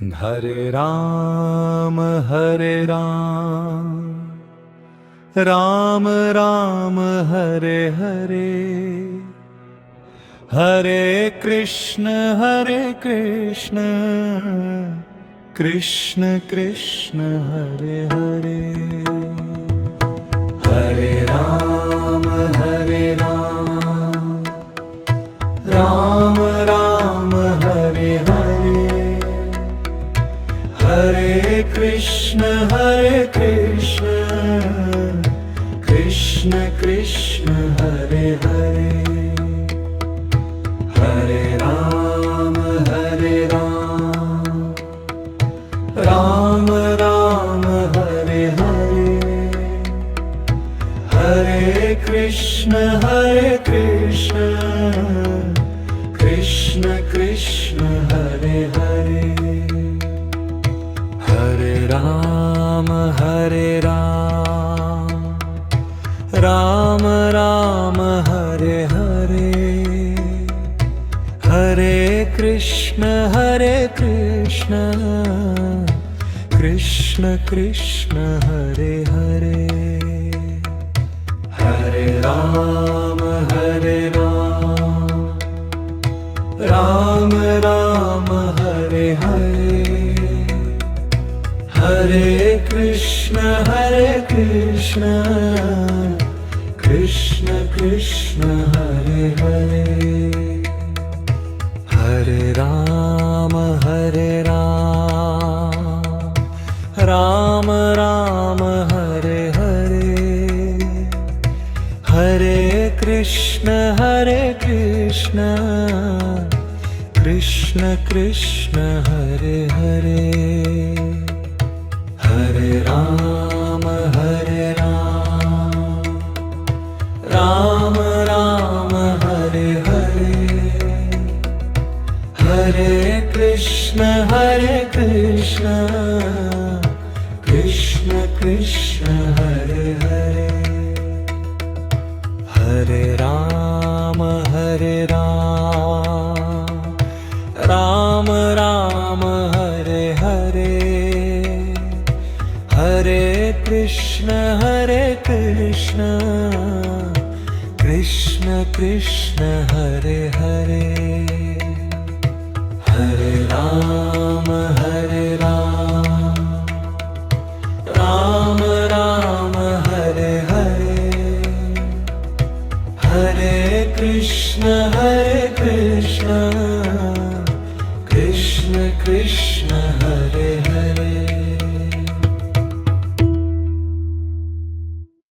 Hare Ram Ram Ram Hare Hare, Hare Krishna Krishna Krishna Hare Hare. Hare Ram Ram Ram Hare Hare, Hare Krishna Krishna Krishna Hare Hare. Hare Ram Ram Ram Hare Hare, Hare Krishna Krishna Krishna Hare Hare. Hare Ram Ram Ram Hare Hare, Hare Krishna Krishna Krishna Hare Hare. Hare Ram Ram Ram Hare Hare, Hare Krishna Krishna Krishna Hare Hare. Hare Ram Ram Ram Hare Hare, Hare Krishna Krishna Krishna Hare Hare. Hare Ram Ram Ram Hare Hare, Hare Krishna Krishna Krishna Hare Hare. Hare Ram Ram Ram Hare Hare, Hare Krishna Krishna Krishna Hare Hare. Hare Ram